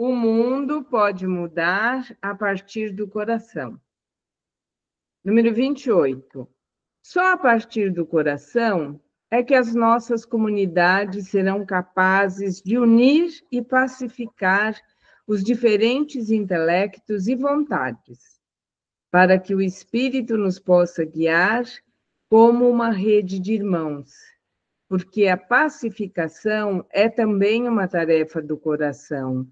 O mundo pode mudar a partir do coração. Número 28. Só a partir do coração é que as nossas comunidades serão capazes de unir e pacificar os diferentes intelectos e vontades, para que o Espírito nos possa guiar como uma rede de irmãos, porque a pacificação é também uma tarefa do coração.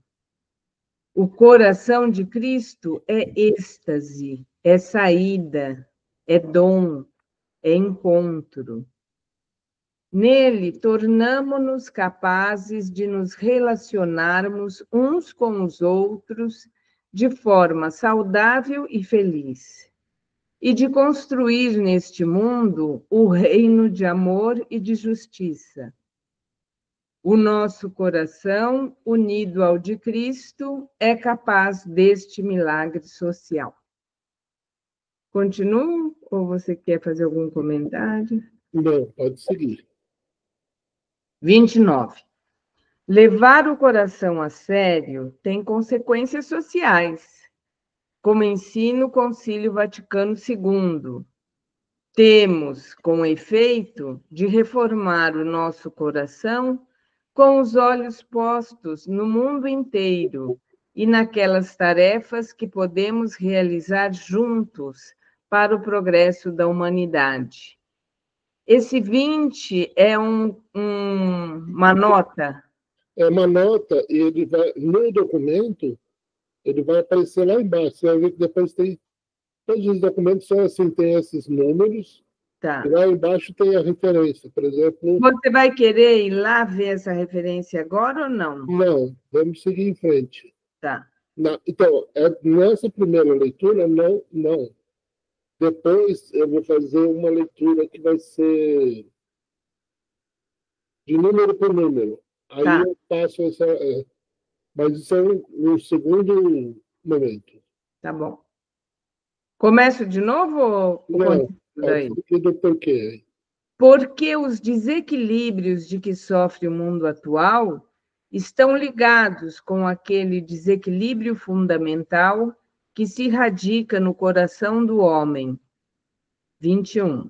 O coração de Cristo é êxtase, é saída, é dom, é encontro. Nele, tornamo-nos capazes de nos relacionarmos uns com os outros de forma saudável e feliz, e de construir neste mundo o reino de amor e de justiça. O nosso coração, unido ao de Cristo, é capaz deste milagre social. Continuo ou você quer fazer algum comentário? Não, pode seguir. 29. Levar o coração a sério tem consequências sociais, como ensina o Concílio Vaticano II. Temos, com efeito, de reformar o nosso coração com os olhos postos no mundo inteiro e naquelas tarefas que podemos realizar juntos para o progresso da humanidade. Esse 20 é uma nota? É uma nota, e ele vai, no documento, ele vai aparecer lá embaixo. Você vai ver que depois tem, todos os documentos são assim, tem esses números, Tá. E lá embaixo tem a referência, por exemplo. Você vai querer ir lá ver essa referência agora ou não? Não, vamos seguir em frente. Tá. Então, nessa primeira leitura, não. Depois eu vou fazer uma leitura que vai ser de número por número. Aí Tá. eu passo essa. Mas isso é um segundo momento. Tá bom. Começo de novo ou Não, daí? do porquê. Porque os desequilíbrios de que sofre o mundo atual estão ligados com aquele desequilíbrio fundamental que se radica no coração do homem. 21.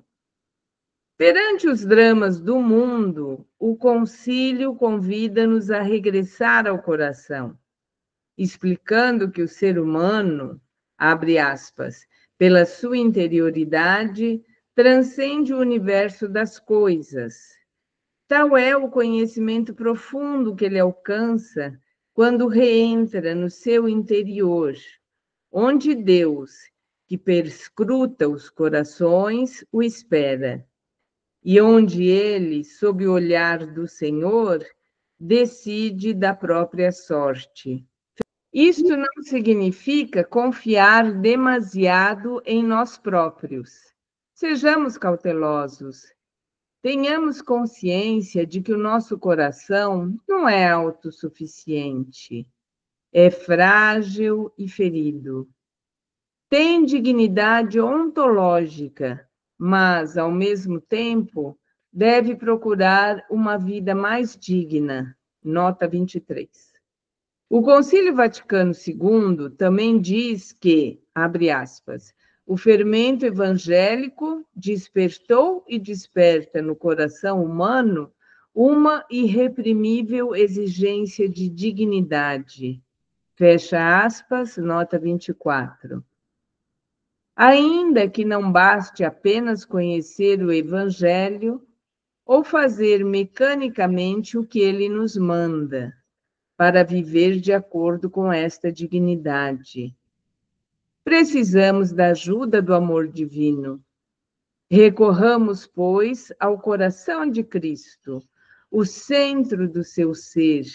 Perante os dramas do mundo, o concílio convida-nos a regressar ao coração, explicando que o ser humano, abre aspas, pela sua interioridade, transcende o universo das coisas. Tal é o conhecimento profundo que ele alcança quando reentra no seu interior, onde Deus, que perscruta os corações, o espera, e onde ele, sob o olhar do Senhor, decide da própria sorte. Isto não significa confiar demasiado em nós próprios. Sejamos cautelosos. Tenhamos consciência de que o nosso coração não é autossuficiente. É frágil e ferido. Tem dignidade ontológica, mas, ao mesmo tempo, deve procurar uma vida mais digna. Nota 23. O Concílio Vaticano II também diz que, abre aspas, o fermento evangélico despertou e desperta no coração humano uma irreprimível exigência de dignidade. Fecha aspas, nota 24. Ainda que não baste apenas conhecer o Evangelho ou fazer mecanicamente o que ele nos manda, para viver de acordo com esta dignidade. Precisamos da ajuda do amor divino. Recorramos, pois, ao coração de Cristo, o centro do seu ser,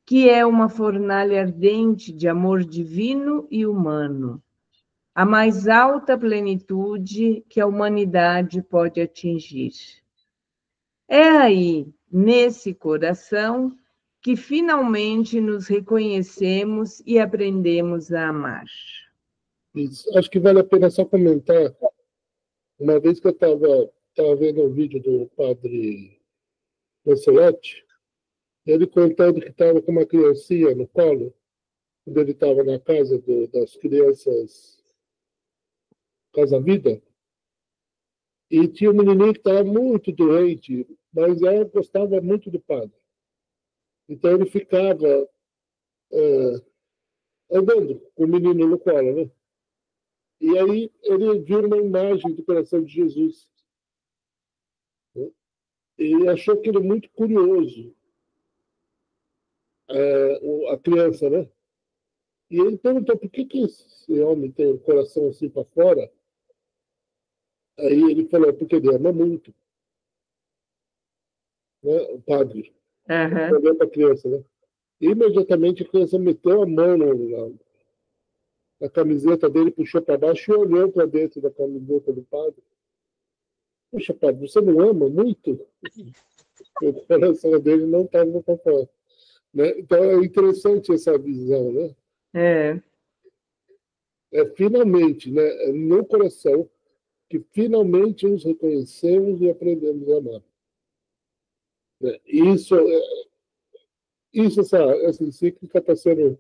que é uma fornalha ardente de amor divino e humano, a mais alta plenitude que a humanidade pode atingir. É aí, nesse coração, que finalmente nos reconhecemos e aprendemos a amar. Isso. Acho que vale a pena só comentar. Uma vez que eu estava vendo um vídeo do padre Lancelotti, ele contando que estava com uma criancinha no colo, quando ele estava na casa das crianças Casa Vida, e tinha um menininho que estava muito doente, mas ela gostava muito do padre. Então ele ficava andando com o menino no colo, né? E aí ele viu uma imagem do coração de Jesus, né? E achou aquilo muito curioso, a criança, né? E ele perguntou por que esse homem tem o coração assim para fora. Aí ele falou, porque ele ama muito, né? O padre. Aham. Olhou para a criança, né? E imediatamente a criança meteu a mão na camiseta dele, puxou para baixo e olhou para dentro da camiseta do padre. Poxa, padre, você não ama muito? O coração dele não estava para fora. Né? Então é interessante essa visão, né? É. Finalmente, né? É no coração que finalmente nos reconhecemos e aprendemos a amar. Né? Essa encíclica está sendo,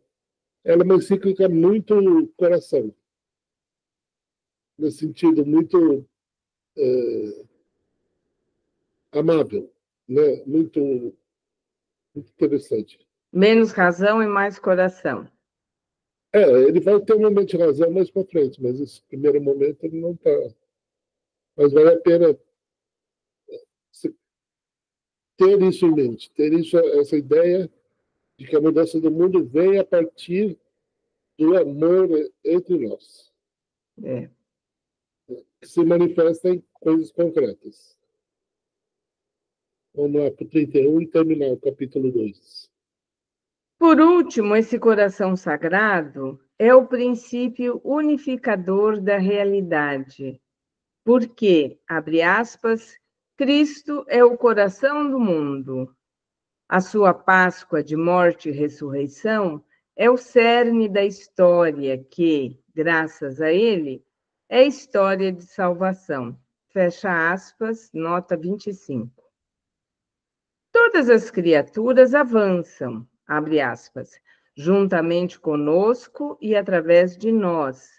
ela é uma encíclica muito coração, no sentido muito amável, né? Muito interessante. Menos razão e mais coração. Ele vai ter um momento de razão mais para frente, mas esse primeiro momento ele não está. Mas vale a pena ter isso em mente, ter essa ideia de que a mudança do mundo vem a partir do amor entre nós, É. que se manifesta em coisas concretas. Vamos lá para o 31 e terminar o capítulo 2. Por último, esse coração sagrado é o princípio unificador da realidade, porque, abre aspas, Cristo é o coração do mundo. A sua Páscoa de morte e ressurreição é o cerne da história que, graças a ele, é história de salvação. Fecha aspas, nota 25. Todas as criaturas avançam, abre aspas, juntamente conosco e através de nós,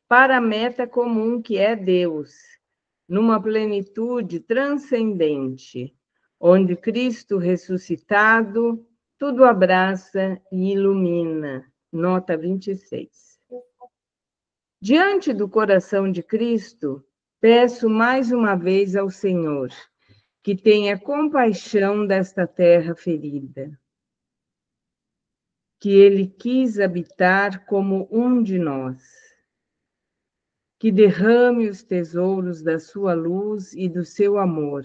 para a meta comum que é Deus, numa plenitude transcendente, onde Cristo ressuscitado tudo abraça e ilumina. Nota 26. Diante do coração de Cristo, peço mais uma vez ao Senhor que tenha compaixão desta terra ferida, que ele quis habitar como um de nós, que derrame os tesouros da sua luz e do seu amor,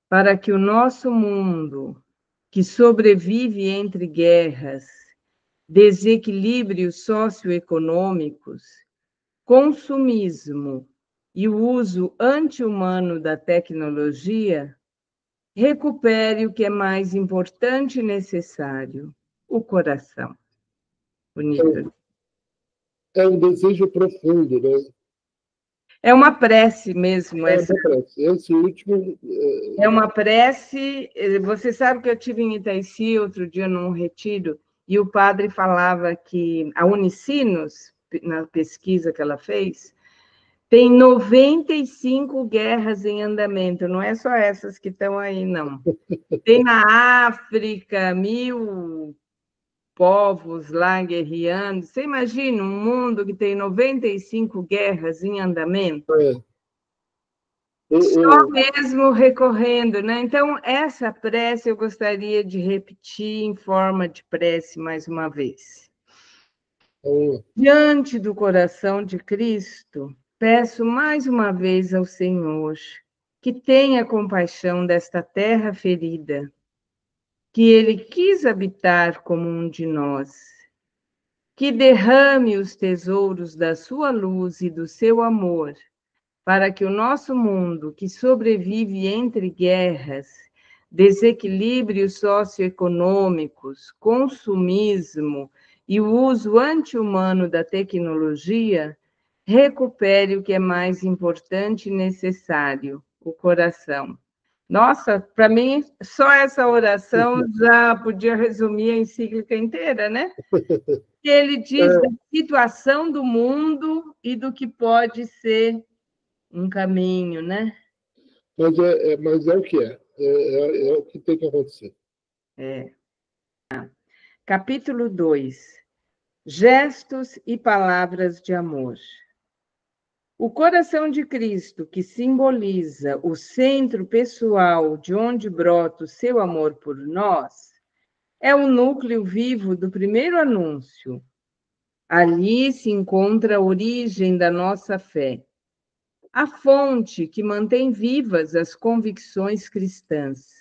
para que o nosso mundo, que sobrevive entre guerras, desequilíbrios socioeconômicos, consumismo e o uso anti-humano da tecnologia, recupere o que é mais importante e necessário, o coração. Bonito. É um desejo profundo, né? É uma prece mesmo. Essa. Esse último... É uma prece. Você sabe que eu estive em Itaici outro dia num retiro, e o padre falava que a Unicinos, na pesquisa que ela fez, tem 95 guerras em andamento, não é só essas que estão aí, não. Tem na África 1000 povos lá guerreando. Você imagina um mundo que tem 95 guerras em andamento? Só mesmo recorrendo, né? Então, essa prece eu gostaria de repetir em forma de prece mais uma vez. Diante do coração de Cristo, peço mais uma vez ao Senhor que tenha compaixão desta terra ferida, que ele quis habitar como um de nós, que derrame os tesouros da sua luz e do seu amor, para que o nosso mundo, que sobrevive entre guerras, desequilíbrios socioeconômicos, consumismo e o uso anti-humano da tecnologia, recupere o que é mais importante e necessário, o coração. Nossa, para mim, só essa oração já podia resumir a encíclica inteira, né? Ele diz da situação do mundo e do que pode ser um caminho, né? Mas é o que é. É o que tem que acontecer. Capítulo 2. Gestos e palavras de amor. O coração de Cristo, que simboliza o centro pessoal de onde brota o seu amor por nós, é o núcleo vivo do primeiro anúncio. Ali se encontra a origem da nossa fé, a fonte que mantém vivas as convicções cristãs.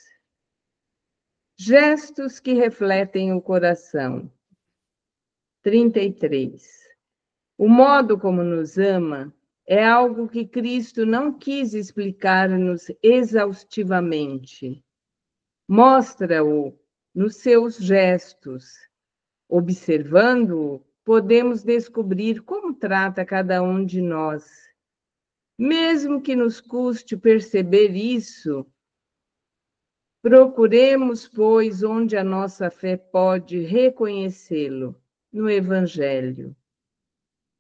Gestos que refletem o coração. 33. O modo como nos ama é algo que Cristo não quis explicar-nos exaustivamente. Mostra-o nos seus gestos. Observando-o, podemos descobrir como trata cada um de nós. Mesmo que nos custe perceber isso, procuremos, pois, onde a nossa fé pode reconhecê-lo, no Evangelho.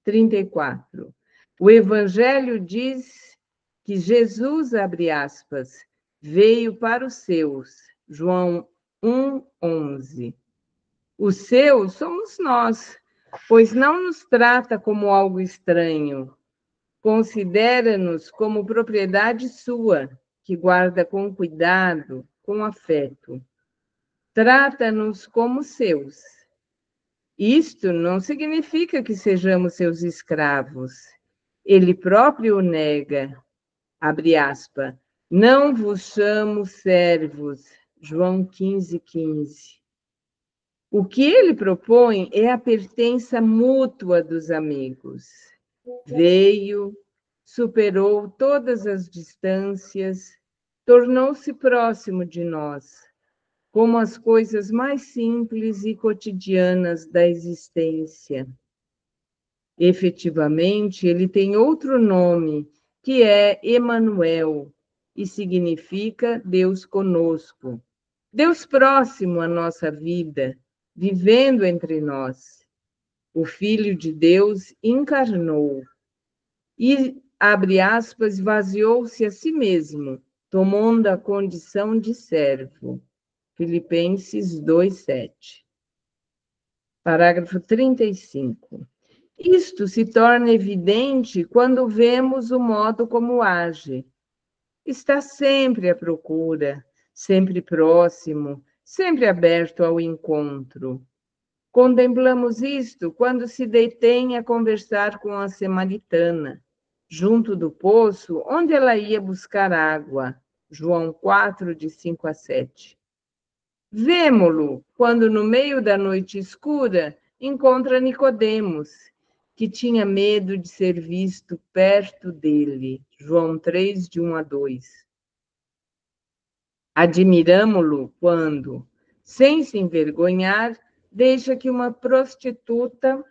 34. O Evangelho diz que Jesus, abre aspas, veio para os seus, João 1:11. Os seus somos nós, pois não nos trata como algo estranho, considera-nos como propriedade sua, que guarda com cuidado, com afeto. Trata-nos como seus. Isto não significa que sejamos seus escravos. Ele próprio o nega, abre aspas, não vos chamo servos, João 15:15. O que ele propõe é a pertença mútua dos amigos. Veio, superou todas as distâncias, tornou-se próximo de nós, como as coisas mais simples e cotidianas da existência. Efetivamente, ele tem outro nome, que é Emanuel, e significa Deus conosco. Deus próximo à nossa vida, vivendo entre nós. O Filho de Deus encarnou e, abre aspas, esvaziou-se a si mesmo, tomando a condição de servo. Filipenses 2:7. Parágrafo 35. Isto se torna evidente quando vemos o modo como age. Está sempre à procura, sempre próximo, sempre aberto ao encontro. Contemplamos isto quando se detém a conversar com a samaritana, junto do poço onde ela ia buscar água. João 4, de 5-7. Vemo-lo quando, no meio da noite escura, encontra Nicodemos, que tinha medo de ser visto perto dele. João 3, de 1-2. Admiramo-lo quando, sem se envergonhar, deixa que uma prostituta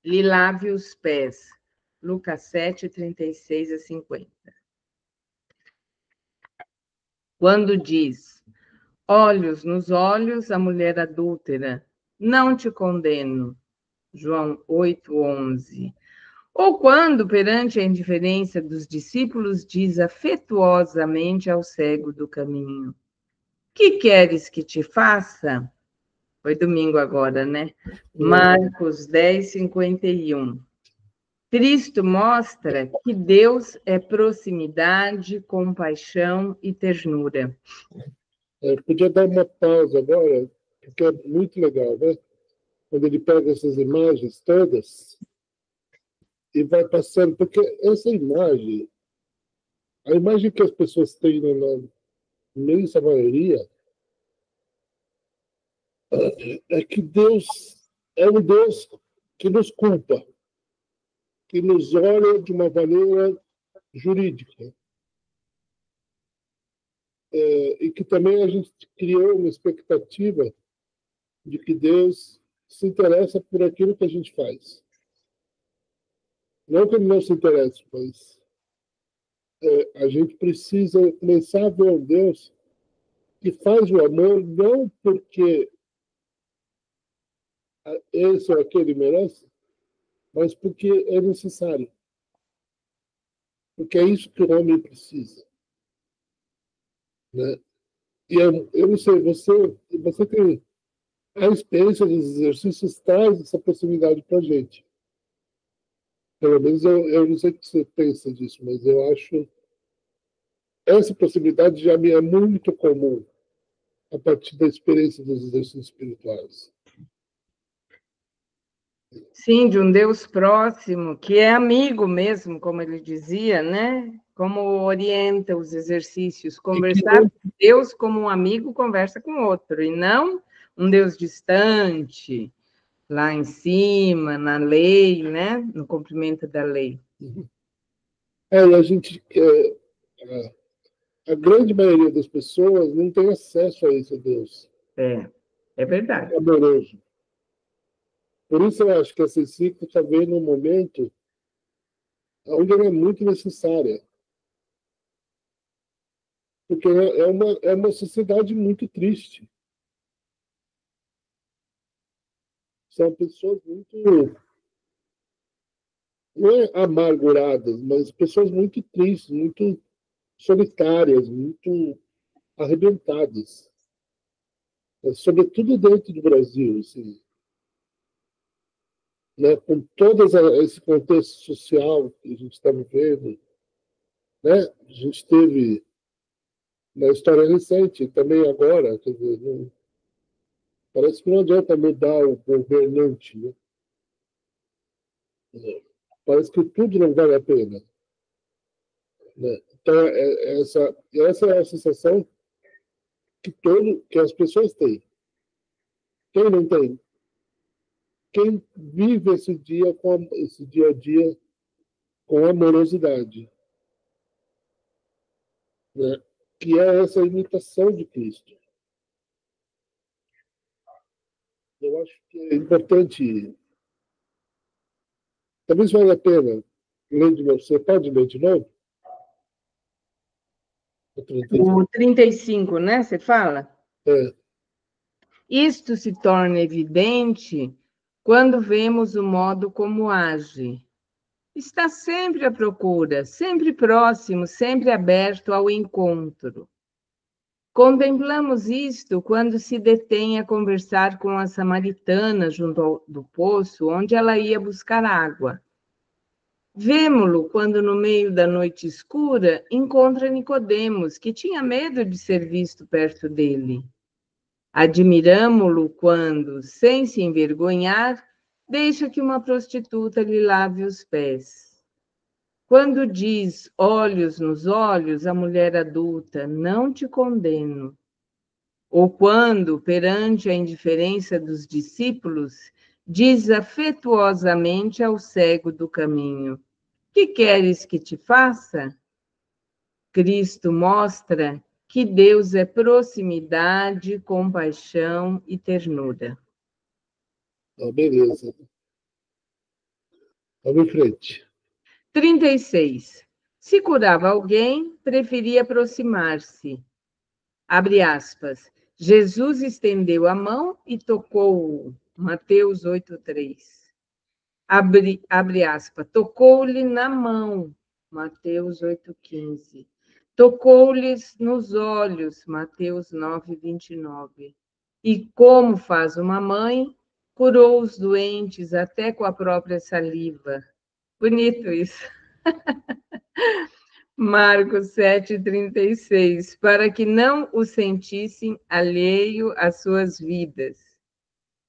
lhe lave os pés. Lucas 7, 36-50. Quando diz, olhos nos olhos, a mulher adúltera, não te condeno. João 8:11. Ou quando, perante a indiferença dos discípulos, diz afetuosamente ao cego do caminho, que queres que te faça? Foi domingo agora, né? Marcos 10:51. Cristo mostra que Deus é proximidade, compaixão e ternura. Podia dar uma pausa agora, porque é muito legal, né? Quando ele pega essas imagens todas e vai passando, porque essa imagem, a imagem que as pessoas têm na imensa maioria, é que Deus é um Deus que nos culpa, que nos olha de uma maneira jurídica. E que também a gente criou uma expectativa de que Deus se interessa por aquilo que a gente faz. Não que ele não se interesse, mas a gente precisa começar a ver um Deus que faz o amor não porque esse ou aquele merece, mas porque é necessário. Porque é isso que o homem precisa. Né? E eu não sei, você tem a experiência dos exercícios traz essa possibilidade para a gente. Pelo menos eu não sei o que você pensa disso, mas eu acho essa possibilidade já me é muito comum a partir da experiência dos exercícios espirituais. Sim, de um Deus próximo, que é amigo mesmo, como ele dizia, né? Como orienta os exercícios. Conversar com Deus como um amigo conversa com outro, e não um Deus distante, lá em cima, na lei, né? No cumprimento da lei. A gente, a grande maioria das pessoas não tem acesso a esse Deus. É verdade. Amoroso. Por isso eu acho que essa encíclica vem num momento onde ela é muito necessária. Porque é uma sociedade muito triste. São pessoas muito, não é amarguradas, mas pessoas muito tristes, muito solitárias, muito arrebentadas. Sobretudo dentro do Brasil, assim, né? Com todo esse contexto social que a gente está vivendo, né? A gente teve na história recente, também agora, quer dizer, não, parece que não adianta mudar o governante, né? Parece que tudo não vale a pena. Né? Então, essa é a sensação que as pessoas têm. Quem não tem? Quem vive esse dia a dia com amorosidade, né? Que é essa imitação de Cristo. Eu acho que é importante. Talvez valha a pena ler de novo. Você pode ler de novo? O 35, né? Você fala? É. Isto se torna evidente quando vemos o modo como age. Está sempre à procura, sempre próximo, sempre aberto ao encontro. Contemplamos isto quando se detém a conversar com a samaritana junto do poço, onde ela ia buscar água. Vemo-lo quando, no meio da noite escura, encontra Nicodemos, que tinha medo de ser visto perto dele. Admiramo-lo quando, sem se envergonhar, deixa que uma prostituta lhe lave os pés. Quando diz olhos nos olhos à mulher adulta, não te condeno. Ou quando, perante a indiferença dos discípulos, diz afetuosamente ao cego do caminho: que queres que te faça? Cristo mostra que Deus é proximidade, compaixão e ternura. Beleza. Vamos em frente. 36. Se curava alguém, preferia aproximar-se. Abre aspas. Jesus estendeu a mão e tocou-o. Mateus 8:3. Abre aspas. Tocou-lhe na mão. Mateus 8:15. Tocou-lhes nos olhos. Mateus 9:29. E como faz uma mãe, curou os doentes até com a própria saliva. Bonito isso. Marcos 7:36, para que não o sentissem alheio às suas vidas.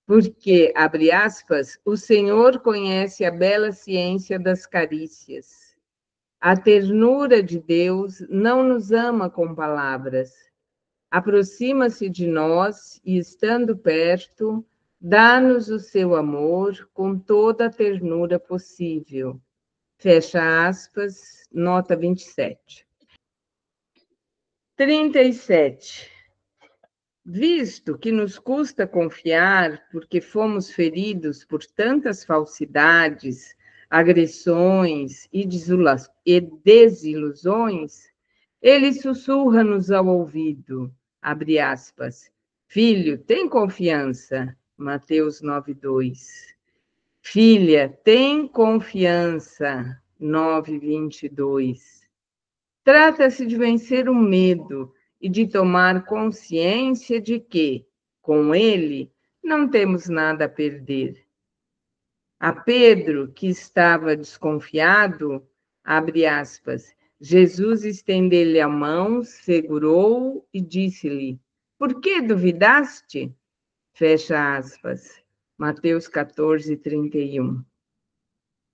Porque, abre aspas, o Senhor conhece a bela ciência das carícias. A ternura de Deus não nos ama com palavras. Aproxima-se de nós e, estando perto, dá-nos o seu amor com toda a ternura possível. Fecha aspas, nota 27. 37. Visto que nos custa confiar, porque fomos feridos por tantas falsidades, agressões e desilusões, ele sussurra-nos ao ouvido, abre aspas, filho, tem confiança, Mateus 9:2. Filha, tem confiança, 9:22. Trata-se de vencer o medo e de tomar consciência de que, com ele, não temos nada a perder. A Pedro, que estava desconfiado, abre aspas, Jesus estendeu-lhe a mão, segurou-o e disse-lhe, por que duvidaste? Fecha aspas. Mateus 14:31.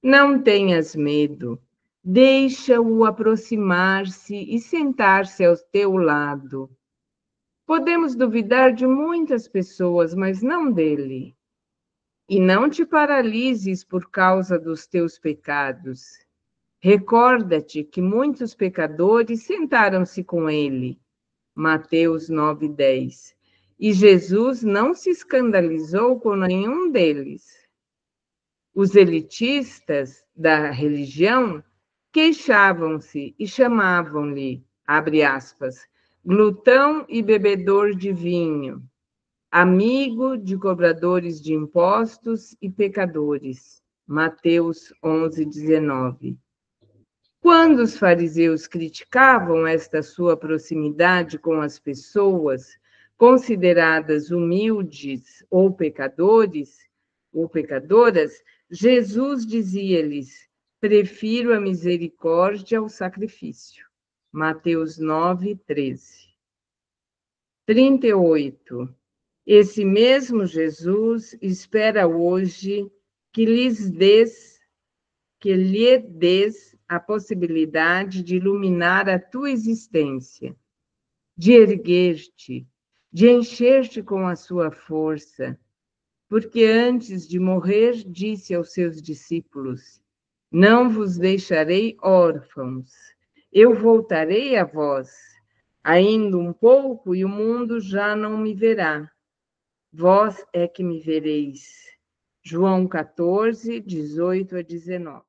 Não tenhas medo, deixa-o aproximar-se e sentar-se ao teu lado. Podemos duvidar de muitas pessoas, mas não dele. E não te paralises por causa dos teus pecados. Recorda-te que muitos pecadores sentaram-se com ele. Mateus 9:10. E Jesus não se escandalizou com nenhum deles. Os elitistas da religião queixavam-se e chamavam-lhe, abre aspas, glutão e bebedor de vinho, amigo de cobradores de impostos e pecadores. Mateus 11:19. Quando os fariseus criticavam esta sua proximidade com as pessoas consideradas humildes ou pecadoras, Jesus dizia-lhes: prefiro a misericórdia ao sacrifício. Mateus 9:13. 38. Esse mesmo Jesus espera hoje que lhe des a possibilidade de iluminar a tua existência, de erguer-te, de encher-te com a sua força, porque antes de morrer disse aos seus discípulos, não vos deixarei órfãos, eu voltarei a vós, ainda um pouco e o mundo já não me verá, vós é que me vereis. João 14, 18-19.